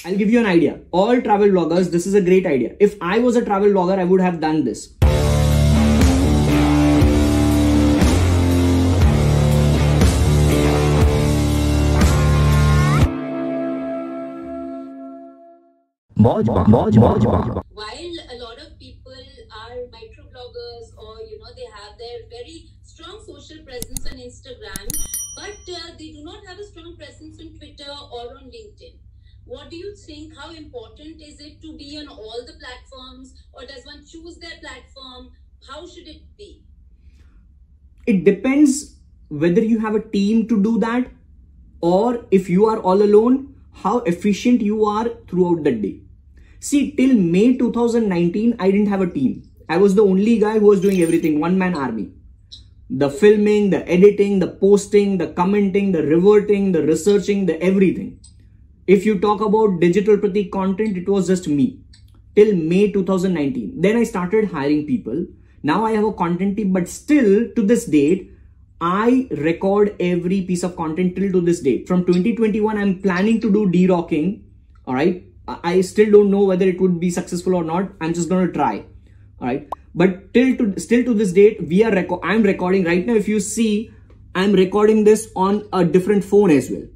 I'll give you an idea. All travel bloggers, this is a great idea. If I was a travel blogger, I would have done this. While a lot of people are microbloggers, or they have their very strong social presence on Instagram, but they do not have a strong presence on Twitter or on LinkedIn. What do you think? How important is it to be on all the platforms, or does one choose their platform? How should it be? It depends whether you have a team to do that, or if you are all alone, how efficient you are throughout the day. See, till May 2019, I didn't have a team. I was the only guy who was doing everything, one-man army. The filming, the editing, the posting, the commenting, the reverting, the researching, the everything. If you talk about Digital Pratik content, it was just me till May 2019. Then I started hiring people. Now I have a content team, but still to this date, I record every piece of content till to this date. From 2021, I'm planning to do derocking. All right. I still don't know whether it would be successful or not. I'm just going to try. All right. But still to this date, I'm recording right now. If you see, I'm recording this on a different phone as well.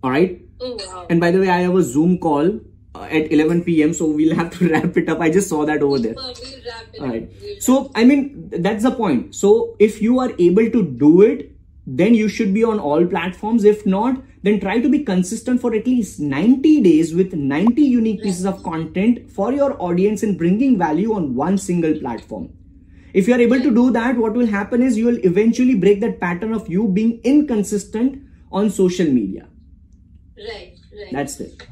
All right. Oh, wow. And by the way, I have a Zoom call at 11 p.m. So we'll have to wrap it up. I just saw that over there. We'll wrap it All right. up. So, I mean, that's the point. So if you are able to do it, then you should be on all platforms. If not, then try to be consistent for at least 90 days with 90 unique pieces of content for your audience and bringing value on one single platform. If you are able to do that, what will happen is you will eventually break that pattern of you being inconsistent on social media. Right. That's it.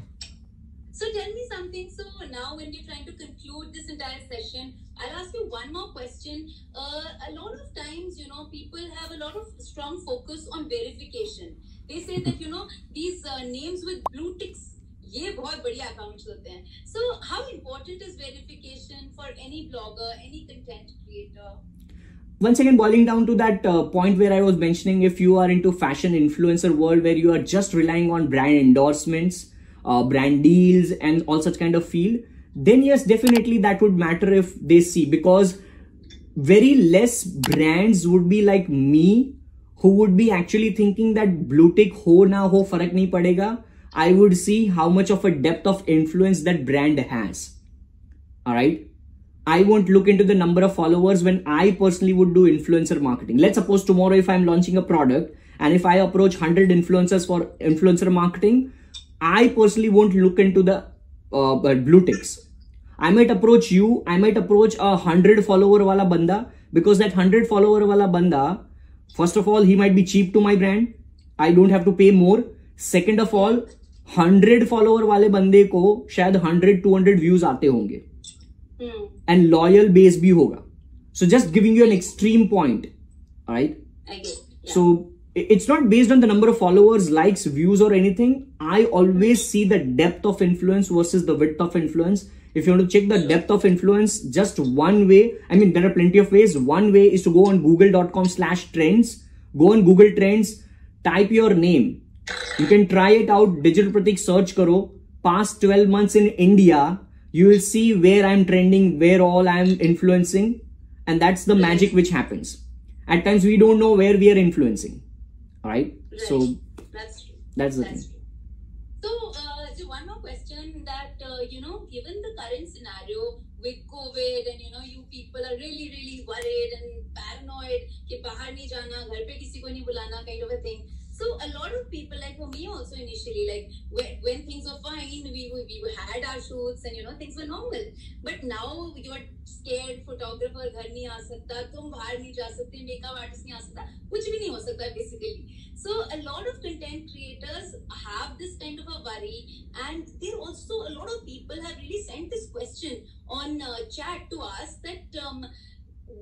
So tell me something. So now when we're trying to conclude this entire session, I'll ask you one more question. A lot of times, people have a lot of strong focus on verification. They say that, these names with blue ticks, ye bahut badhiya accounts hote hain. So how important is verification for any blogger, any content creator? Once again, boiling down to that point where I was mentioning, if you are into fashion influencer world where you are just relying on brand endorsements, brand deals and all such kind of field, then yes, definitely that would matter if they see, because very less brands would be like me who would be actually thinking that blue tick ho na ho farak nahi padega. I would see how much of a depth of influence that brand has. All right. I won't look into the number of followers when I personally would do influencer marketing. Let's suppose tomorrow if I'm launching a product and if I approach 100 influencers for influencer marketing, I personally won't look into the blue ticks. I might approach you. I might approach a 100 follower wala banda, because that 100 follower wala banda, first of all, he might be cheap to my brand. I don't have to pay more. Second of all, 100 follower wale bande ko shayad 100-200 views aate honge. And loyal base bhi hoga. So just giving you an extreme point. All right. I get, yeah. So it's not based on the number of followers, likes, views or anything. I always see the depth of influence versus the width of influence. If you want to check the depth of influence, just one way, I mean, there are plenty of ways. One way is to go on google.com/trends, go on Google Trends, type your name. You can try it out. Digital Pratik search karo. Past 12 months in India, you will see where I'm trending, where all I'm influencing. And that's the magic which happens. At times, we don't know where we are influencing. All right. So that's true. That's the thing. So, one more question that, given the current scenario with COVID and, you people are really, really worried and paranoid कि बाहर नहीं जाना, घर पे किसी को नहीं बुलाना kind of a thing. So a lot of people, like for me also initially, like when things were fine, we had our shoots and things were normal. But now you're scared, photographer घर नहीं आ सकता, तुम बाहर नहीं जा सकते, makeup artist नहीं आ सकता, कुछ भी नहीं हो सकता basically. So a lot of content creators have this kind of a worry, and there also a lot of people have really sent this question on chat to us that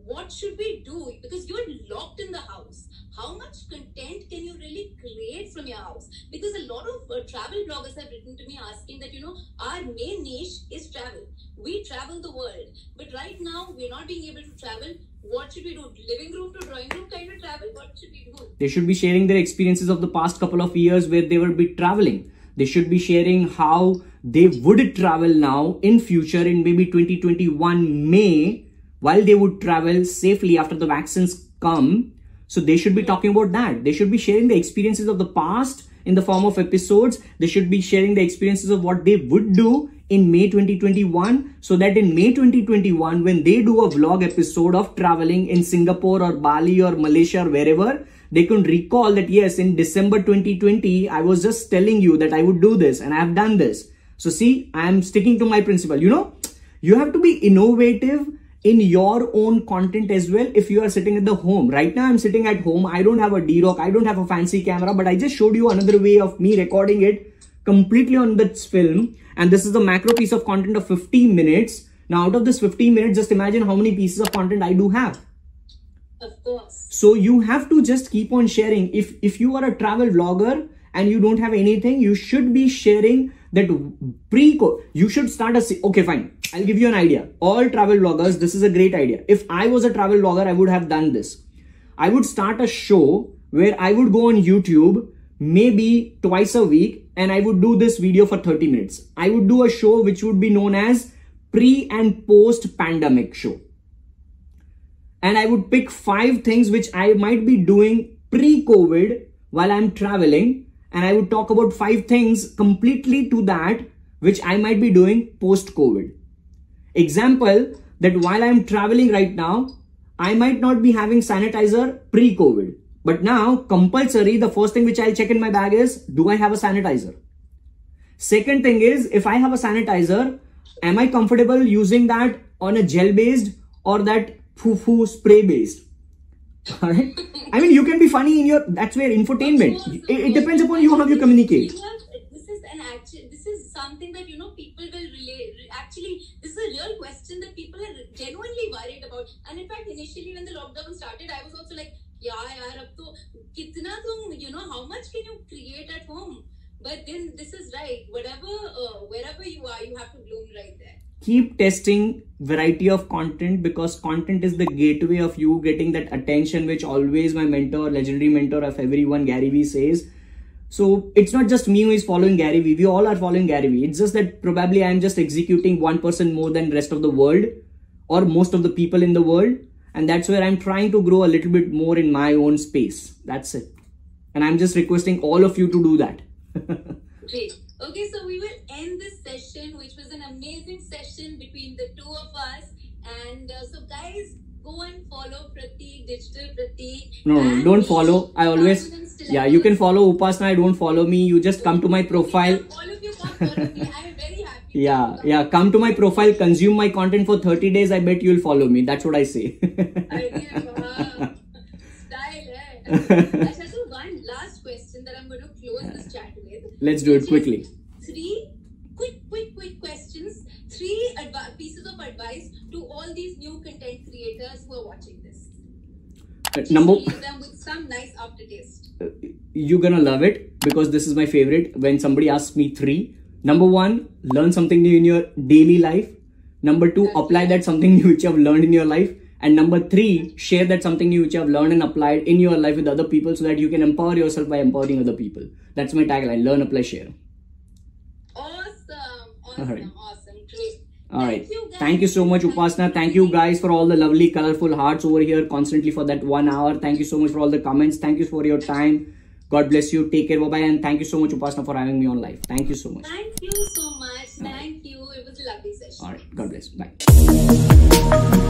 what should we do, because you're locked in the house. How much content can you really create from your house? Because a lot of travel bloggers have written to me asking that, our main niche is travel. We travel the world. But right now, we're not being able to travel. What should we do? Living room to drawing room kind of travel? What should we do? They should be sharing their experiences of the past couple of years where they will be traveling. They should be sharing how they would travel now in future in maybe 2021 May, while they would travel safely after the vaccines come. So they should be talking about that. They should be sharing the experiences of the past in the form of episodes. They should be sharing the experiences of what they would do in May 2021, so that in May 2021, when they do a vlog episode of traveling in Singapore or Bali or Malaysia or wherever, they can recall that yes, in December 2020, I was just telling you that I would do this and I have done this. So see, I am sticking to my principle. You know, you have to be innovative in your own content as well. If you are sitting at the home right now, I'm sitting at home. I don't have a D-Rock. I don't have a fancy camera, but I just showed you another way of me recording it completely on this film. And this is the macro piece of content of 15 minutes. Now, out of this 15 minutes, just imagine how many pieces of content I do have. Of course. So you have to just keep on sharing. If you are a travel vlogger and you don't have anything, you should be sharing that you should start okay, fine. I'll give you an idea. All travel vloggers, this is a great idea. If I was a travel vlogger, I would have done this. I would start a show where I would go on YouTube maybe twice a week and I would do this video for 30 minutes. I would do a show which would be known as pre and post pandemic show. And I would pick 5 things which I might be doing pre-COVID while I'm traveling. And I would talk about 5 things completely to that which I might be doing post-COVID. Example, that while I'm traveling right now, I might not be having sanitizer pre-COVID. But now, compulsory, the first thing which I'll check in my bag is, do I have a sanitizer? Second thing is, if I have a sanitizer, am I comfortable using that on a gel-based or that foo-foo spray-based? Alright? I mean, you can be funny in your, that's where infotainment. It depends upon you how you communicate. This is something that, you know, people will relate. Actually, this is a real question that people are genuinely worried about. And in fact, initially when the lockdown started, I was also like, yeah, yaar, ab to kitna tum, you know, how much can you create at home? But then this is right. Wherever you are, you have to bloom right there. Keep testing variety of content, because content is the gateway of you getting that attention, which always my mentor, legendary mentor of everyone, Gary Vee, says. So it's not just me who is following Gary Vee. We all are following Gary Vee. It's just that probably I'm just executing 1% more than the rest of the world or most of the people in the world. And that's where I'm trying to grow a little bit more in my own space. That's it. And I'm just requesting all of you to do that. Great. Okay, so we will end this session, which was an amazing session between the two of us. And so guys, go and follow Prateek, Digital Prateek. No, don't follow. I always, yeah, you can follow Upasna. Don't follow me. You just come to my profile. All of you come follow me. I am very happy. Yeah. Come to my profile, consume my content for 30 days. I bet you'll follow me. That's what I say. Style, eh? Asha, so one last question that I'm going to close this chat with. Let's do it quickly. 3 quick questions. 3 pieces of advice to all these new content creators who are watching this. Leave them with some nice aftertaste. You're gonna love it, because this is my favorite when somebody asks me 3. Number 1, learn something new in your daily life. Number 2, apply that something new which you have learned in your life. And number 3, share that something new which you have learned and applied in your life with other people, so that you can empower yourself by empowering other people. That's my tagline: learn, apply, share. Awesome. Great. All right. Thank you so much, Upasna. Thank you guys for all the lovely, colorful hearts over here constantly for that 1 hour. Thank you so much for all the comments. Thank you for your time. God bless you. Take care. Bye-bye. And thank you so much, Upasna, for having me on live. Thank you so much. Thank you so much. Thank you. It was a lovely session. All right. God bless. Bye.